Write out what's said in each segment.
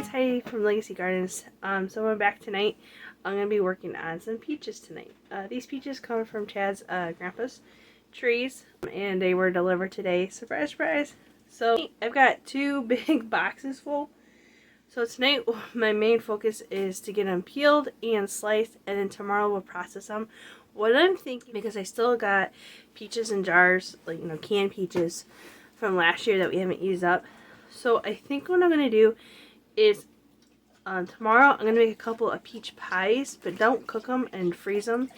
it's Heidi from Legacy Gardens. So I'm back tonight. I'm going to be working on some peaches tonight. These peaches come from Chad's grandpa's trees, and they were delivered today. Surprise, surprise. So I've got 2 big boxes full. So tonight my main focus is to get them peeled and sliced, and then tomorrow we'll process them. What I'm thinking, because I still got peaches in jars, like, you know, canned peaches from last year that we haven't used up. So I think what I'm going to do is tomorrow I'm going to make a couple of peach pies, but don't cook them and freeze them.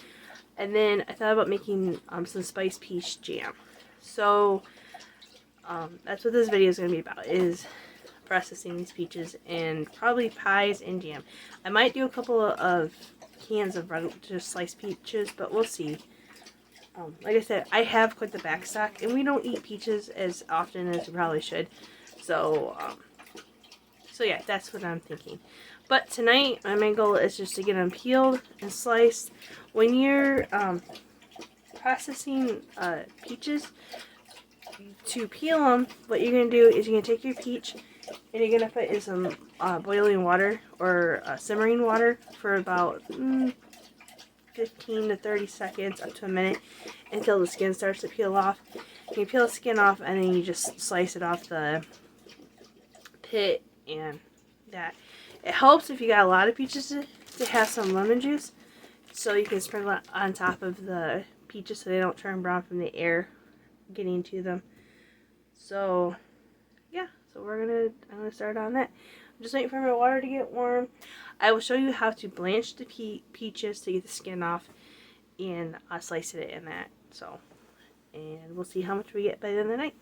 And then I thought about making some spiced peach jam. So that's what this video is going to be about, is processing these peaches and probably pies and jam. I might do a couple of cans of just sliced peaches, but we'll see. Like I said, I have quite the back stock, and we don't eat peaches as often as we probably should. So yeah, that's what I'm thinking. But tonight, my main goal is just to get them peeled and sliced. When you're processing peaches, to peel them, what you're going to do is you're going to take your peach and you're going to put in some boiling water or simmering water for about 15 to 30 seconds, up to a minute, until the skin starts to peel off. You peel the skin off, and then you just slice it off the pit, and that. It helps if you got a lot of peaches to have some lemon juice, so you can sprinkle it on top of the peaches so they don't turn brown from the air getting to them. So yeah, so I'm gonna start on that. I'm just waiting for my water to get warm. I will show you how to blanch the peaches to get the skin off, and slice it in that. So, and we'll see how much we get by the end of the night.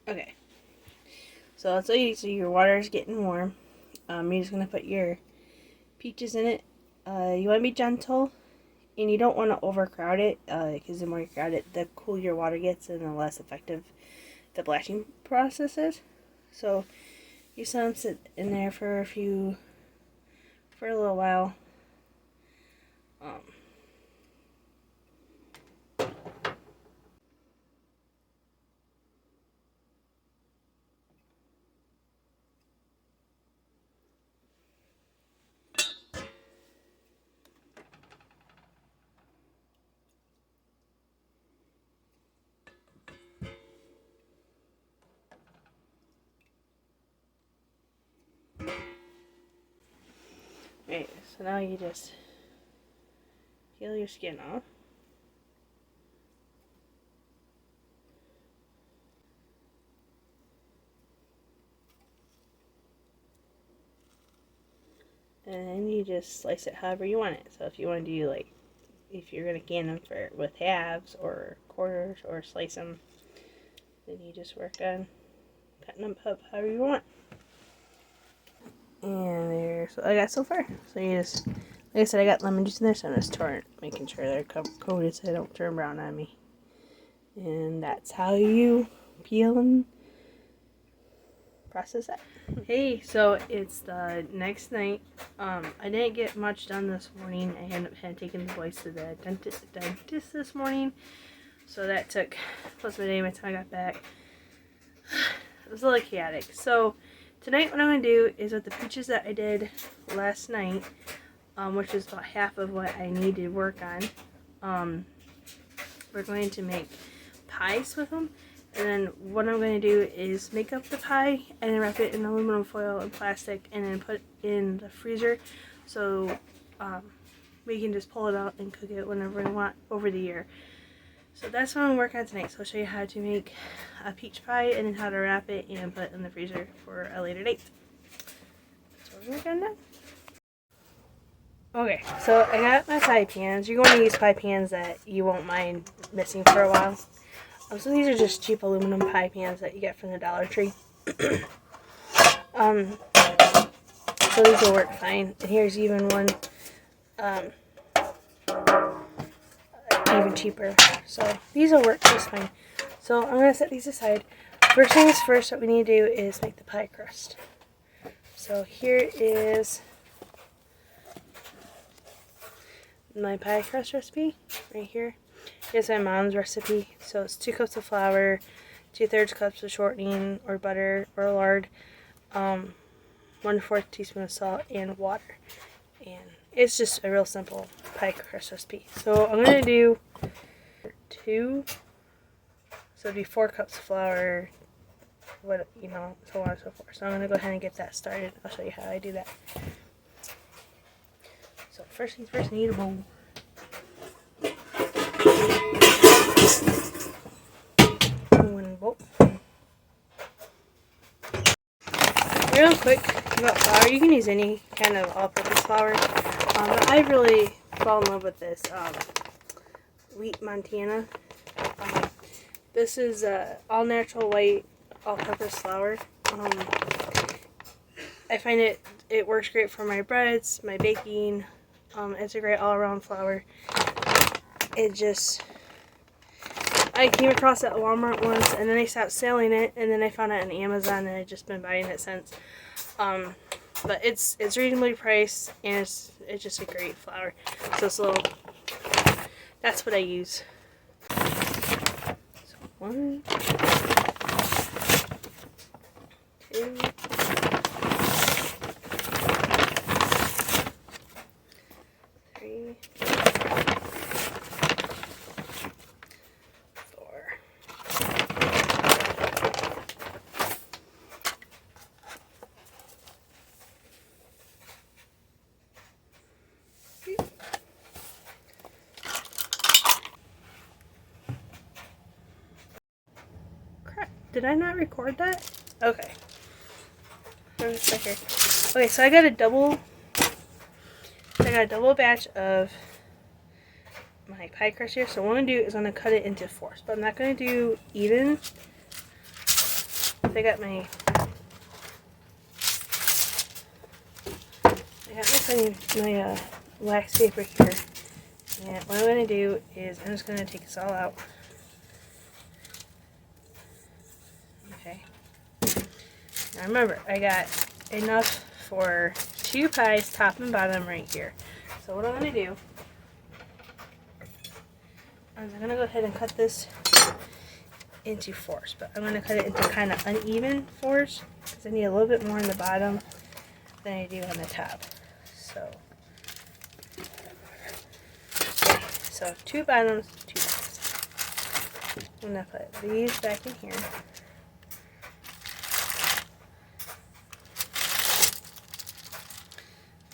Okay, so let's say your water is getting warm. You're just going to put your peaches in it. You want to be gentle, and you don't want to overcrowd it, because the more you crowd it, the cooler your water gets and the less effective the blanching process is. So you just let them sit in there for a little while. Okay, so now you just peel your skin off. And then you just slice it however you want it. So if you want to do, like, if you're going to can them with halves or quarters, or slice them, then you just work on cutting them up however you want. And there's what I got so far. So you just, like I said, I got lemon juice in there, so I'm just making sure they're coated so they don't turn brown on me. And that's how you peel and process that. Hey, so it's the next night. I didn't get much done this morning. I had taken the boys to the dentist this morning, so that took most of my day by the time I got back. It was a little chaotic. So tonight what I'm going to do is, with the peaches that I did last night, which is about half of what I need to work on, we're going to make pies with them. And then what I'm going to do is make up the pie and then wrap it in aluminum foil and plastic, and then put it in the freezer, so we can just pull it out and cook it whenever we want over the year. So that's what I'm working on tonight. So I'll show you how to make a peach pie, and then how to wrap it and put it in the freezer for a later date. That's what we're working on now. Okay, so I got my pie pans. You're going to use pie pans that you won't mind missing for a while. So these are just cheap aluminum pie pans that you get from the Dollar Tree. So these will work fine. And here's even one. I even cheaper. So these will work just fine. So I'm going to set these aside. First things first, what we need to do is make the pie crust. So here is my pie crust recipe right here. Here's my mom's recipe. So it's 2 cups of flour, 2/3 cups of shortening or butter or lard, 1/4 teaspoon of salt, and water. And it's just a real simple pie crust recipe. So I'm going to do 2, so it'd be 4 cups of flour, so on and so forth. So I'm going to go ahead and get that started. I'll show you how I do that. So first things first, I need a bowl. One bowl. Real quick about flour, you can use any kind of all-purpose flour. But I really fall in love with this Wheat Montana. This is all natural white all-purpose flour. I find it works great for my breads, my baking. It's a great all-around flour. I came across it at Walmart once, and then they stopped selling it, and then I found it on Amazon, and I've just been buying it since. But it's reasonably priced, and it's just a great flour. So it's that's what I use. So 1, 2, 3, 4. Crap, did I not record that? Okay. Okay, so I got a double batch of my pie crust here. So what I'm going to do is I'm going to cut it into 4s, but I'm not going to do even. I got my wax paper here, and what I'm going to do is I'm just going to take this all out. Okay. Now remember, I got enough for 2 pies, top and bottom, right here. So what I'm going to do is I'm going to go ahead and cut this into 4s, but I'm going to cut it into kind of uneven 4s because I need a little bit more on the bottom than I do on the top. So 2 bottoms, 2 tops. I'm going to put these back in here.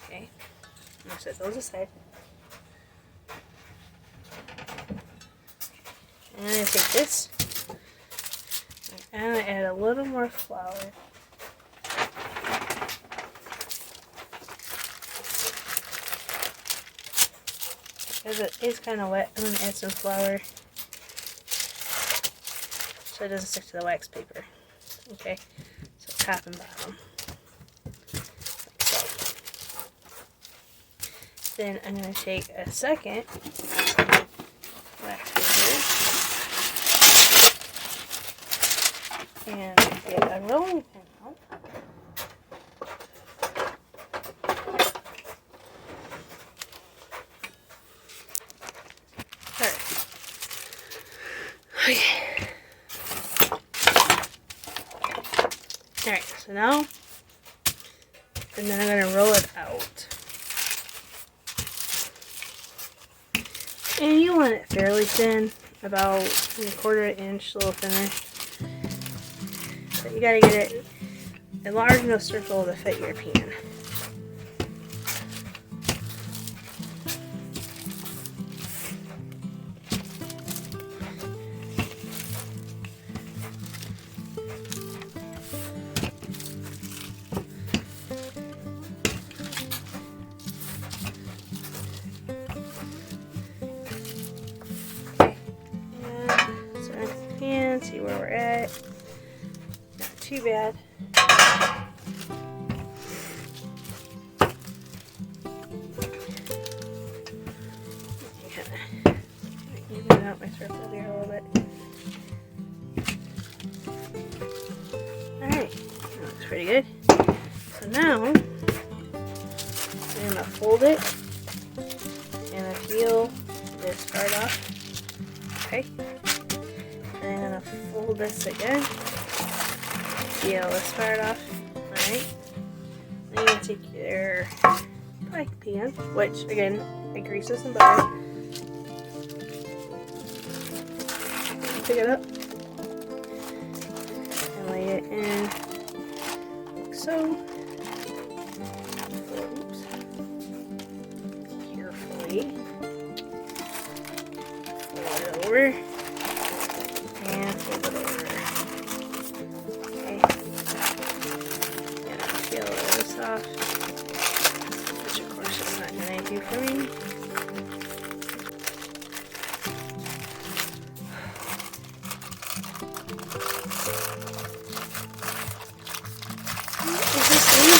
Okay, I'm going to set those aside. And I'm going to take this and I'm going to add a little more flour. Because it is kind of wet, I'm going to add some flour so it doesn't stick to the wax paper. Okay, so top and bottom. Like so. Then I'm going to take a second wax paper and get a rolling pin out. Okay. Alright, so now, and then I'm going to roll it out. And you want it fairly thin, about 1/4 inch, a little thinner. But you got to get it a large enough circle to fit your pan. See where we're at. Not too bad. circles here a little bit. Alright, that looks pretty good. So now, I'm going to fold it and peel this part off. Okay. And I'm going to fold this again. Peel this part off. Alright. Then you're going to take your pie pan, which again, I grease this in butter. Pick it up and lay it in like so. Oops. Carefully fold it over and fold it over. Okay. And I'll peel this off, which of course is not going to do for me.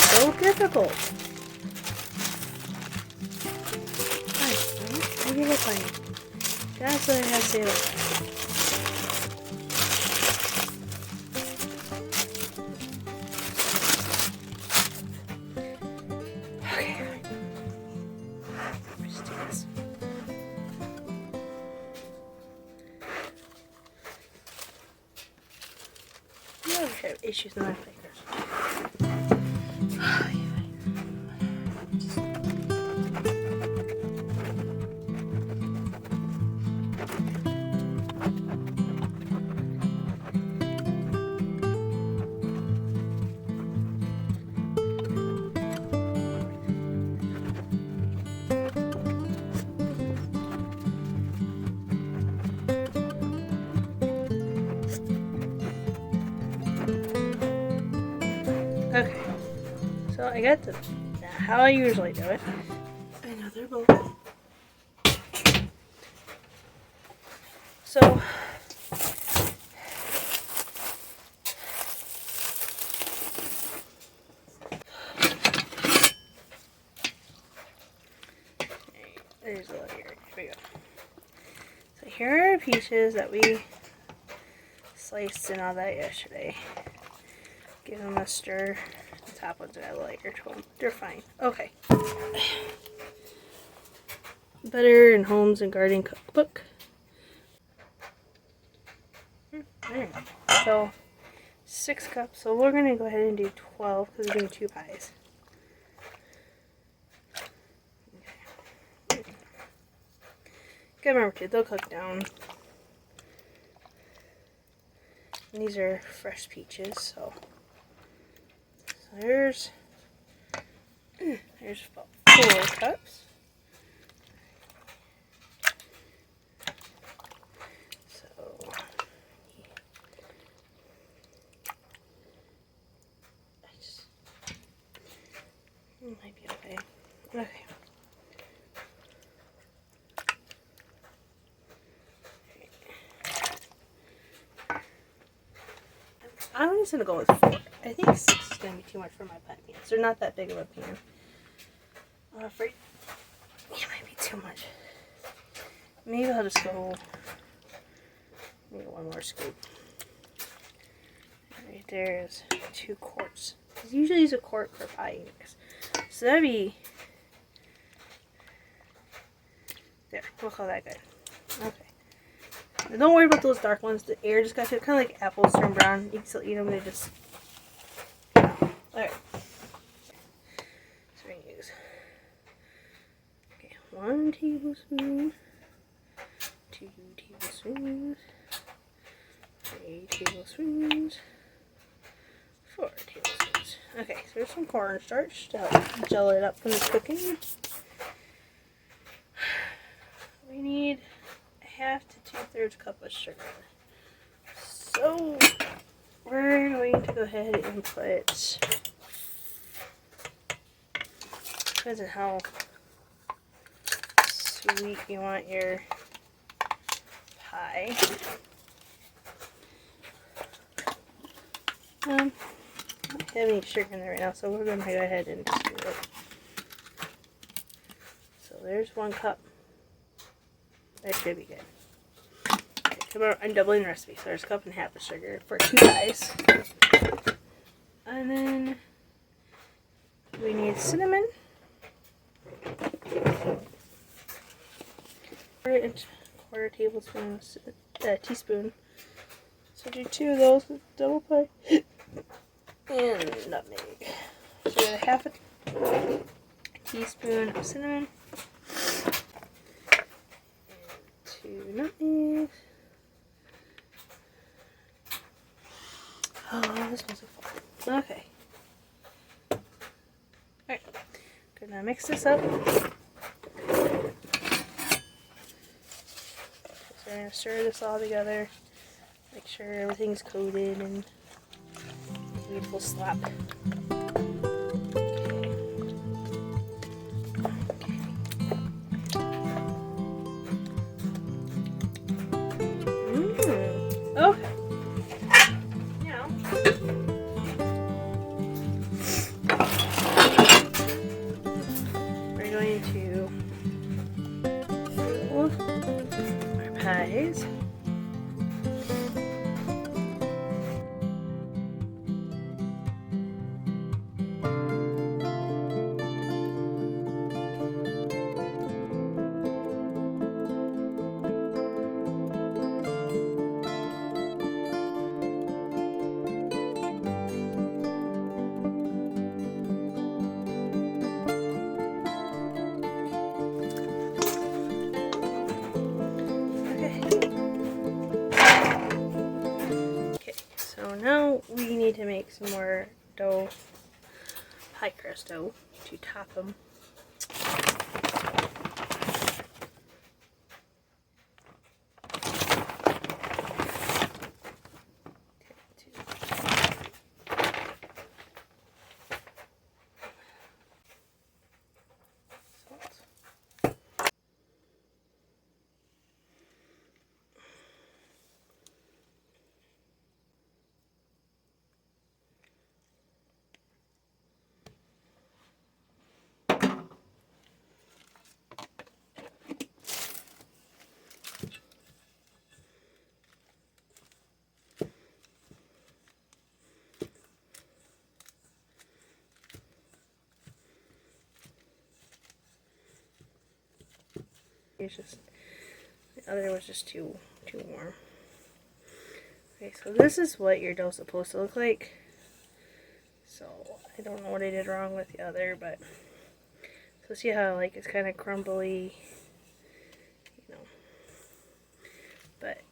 So difficult. I give up on you. That's what I have to say about that. Okay. Let's do this. You ever have issues with my fingers? Okay, so I got the how I usually do it. Another bowl. So there's a lot here. Here we go. So here are our peaches that we sliced and all that yesterday. Give them a stir. The top ones got a little air to them. They're fine. Okay. Better in Homes and Garden Cookbook. There. So 6 cups. So we're gonna go ahead and do 12 because we're doing 2 pies. Okay. Gotta remember too, they'll cook down. And these are fresh peaches, so there's about 4 cups. So it might be okay. Okay. I'm just gonna go with 4. I think 6 is gonna be too much for my pie pans. They're not that big of a pan. I'm afraid it might be too much. Maybe I'll just go maybe 1 more scoop. Right there is 2 quarts. I usually use a quart for pie mix. So that'd be there. We'll call that good. Okay. Now don't worry about those dark ones. The air just got to kind of like apples turn brown. You can still eat them. They just alright. So we're gonna use 1 tablespoon, 2 tablespoons, 3 tablespoons, 4 tablespoons. Okay, so there's some cornstarch to help gel it up when it's cooking. We need a 1/2 to 2/3 cup of sugar. So we're going to go ahead and put, depends on how sweet you want your pie. I don't have any sugar in there right now, so we're going to go ahead and just do it. So there's 1 cup. That should be good. I'm doubling the recipe, so there's a cup and a half of sugar for 2 pies. And then we need cinnamon. Quarter tablespoon, teaspoon. So do 2 of those with double pie. And nutmeg. So we got a half a teaspoon of cinnamon. And 2 nutmegs. Oh, this one's so far. Okay. Alright. Good, now mix this up. So we're going to stir this all together. Make sure everything's coated and beautiful slop. Okay. Now, we're going to fill our pies. So now we need to make some more dough, pie crust dough, to top them. It's just, the other was just too warm. Okay, so this is what your dough's supposed to look like. So I don't know what I did wrong with the other, but so see how like it's kind of crumbly, you know. But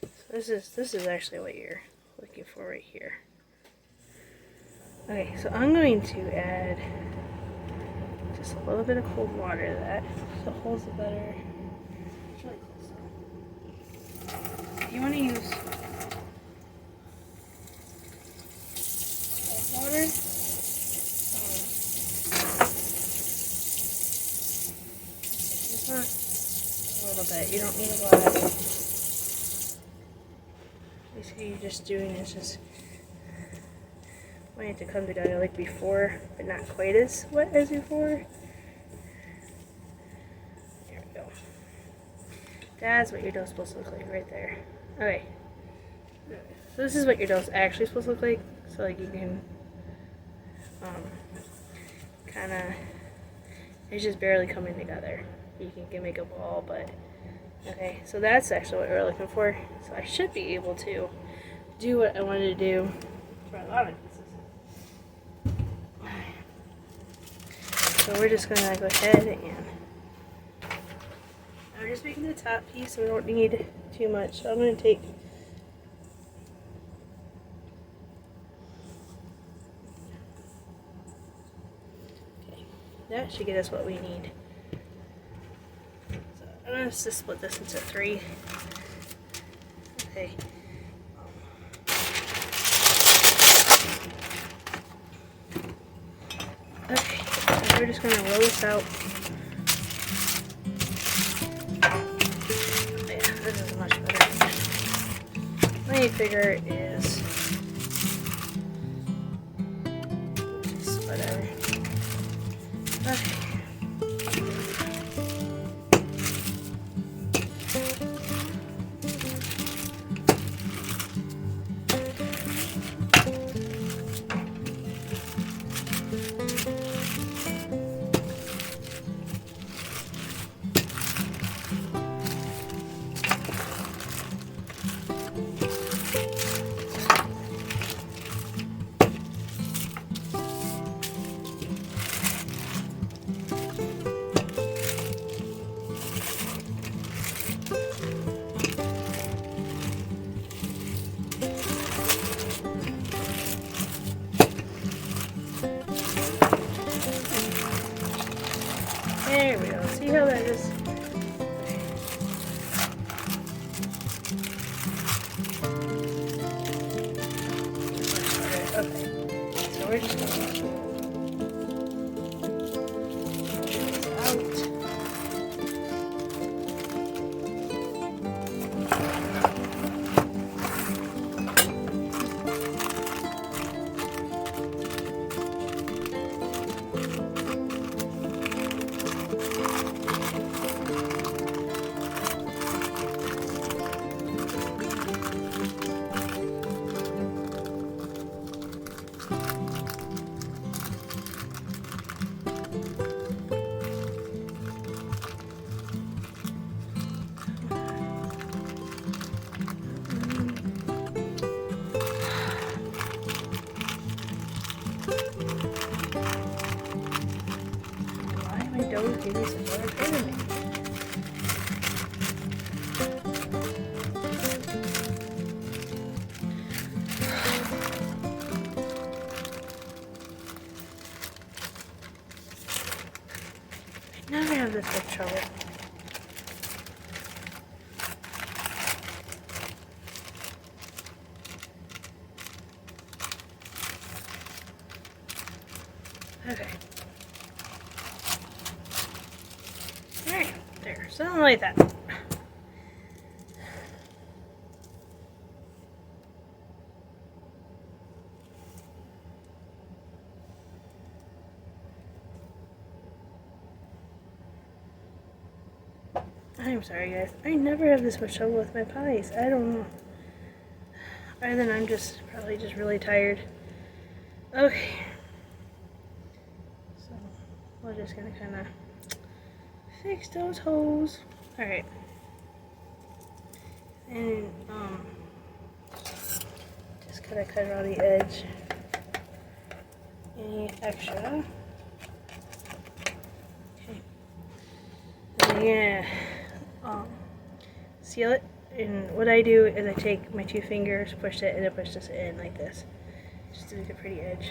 so this is actually what you're looking for right here. Okay, so I'm going to add just a little bit of cold water to that so it holds it better. It's really close though. You want to use cold water. Just not a little bit. You don't need a lot. Basically, you're just doing is just want it to come together like before, but not quite as wet as before. There we go. That's what your dough's supposed to look like right there. Okay. So this is what your dough's actually supposed to look like. So like you can kind of, it's just barely coming together. You can make a ball, but okay. So that's actually what we're looking for. So I should be able to do what I wanted to do for a lot of pieces. So we're just going to go ahead and we're just making the top piece, so we don't need too much. So I'm going to take that should get us what we need. So I'm going to just split this into 3. Okay. Okay, so we're just going to roll this out. Oh yeah, this is much better. My figure is just whatever. Okay. There we go. See how that is? Okay. So we're just going to get this out. Don't do this another pain in me. I never have this much trouble. Okay. Alright, there, something like that. I'm sorry guys, I never have this much trouble with my pies. I don't know. Other than I'm just probably just really tired. Okay. So we're just gonna kinda fix those holes. Alright. And just gotta cut around the edge. Any extra. Okay. And yeah. Seal it, and what I do is I take my two fingers, push it, and then push this in like this, just to make a pretty edge.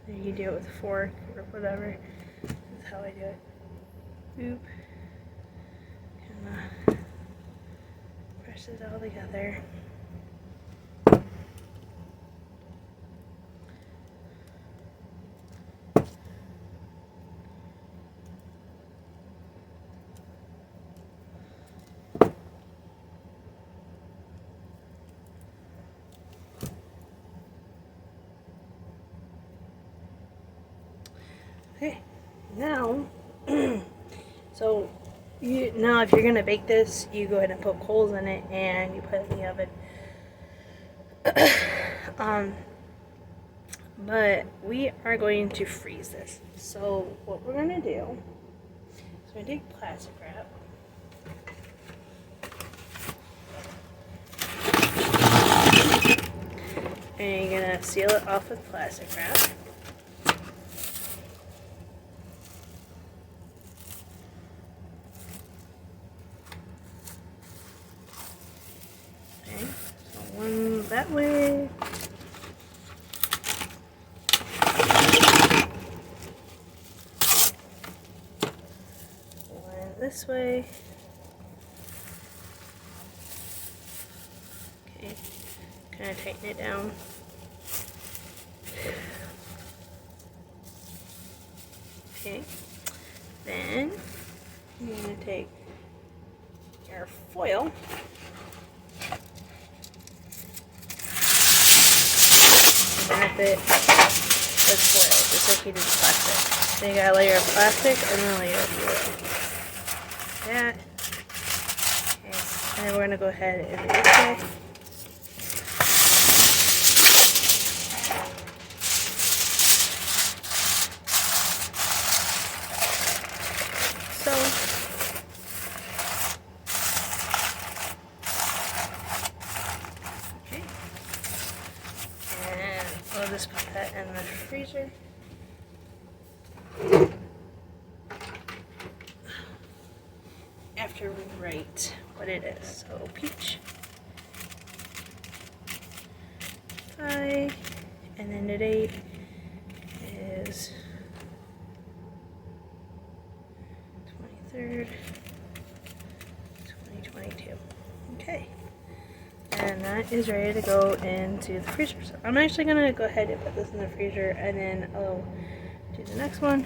And you can do it with a fork or whatever. That's how I do it. Boop. Kinda press it all together. Okay, now, so now if you're gonna bake this, you go ahead and poke holes in it and you put it in the oven. But we are going to freeze this. So what we're gonna do is we're gonna take plastic wrap. And you're gonna seal it off with plastic wrap. One that way. One this way. Okay, kind of tighten it down. Okay, then you're going to take your foil. Wrap it with foil, just like you did the plastic. Then you got a layer of plastic and then a layer of foil. Like that. Okay. And then we're going to go ahead and do this way. So, okay. And we'll just put that in the freezer. After we write what it is. So peach pie, and then the date is 3rd, 2022. Okay. And that is ready to go into the freezer. So I'm actually going to go ahead and put this in the freezer, and then I'll do the next one.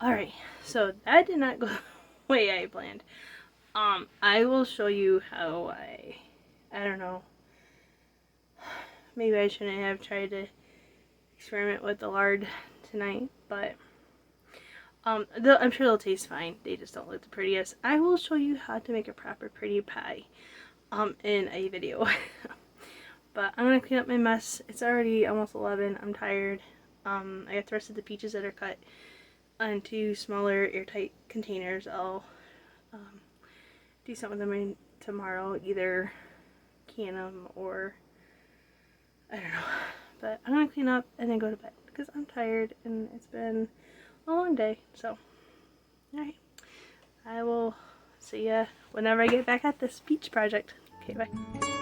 Alright, so that did not go the way I planned. I will show you how I don't know, maybe I shouldn't have tried to experiment with the lard tonight, but I'm sure they'll taste fine. They just don't look the prettiest. I will show you how to make a proper pretty pie in a video. But I'm gonna clean up my mess. It's already almost 11. I'm tired. I got the rest of the peaches that are cut into smaller airtight containers. I'll do some of them tomorrow, either can them or I don't know. But I'm gonna clean up and then go to bed because I'm tired and it's been a long day. So, alright. I will see ya whenever I get back at this peach project. Okay, bye.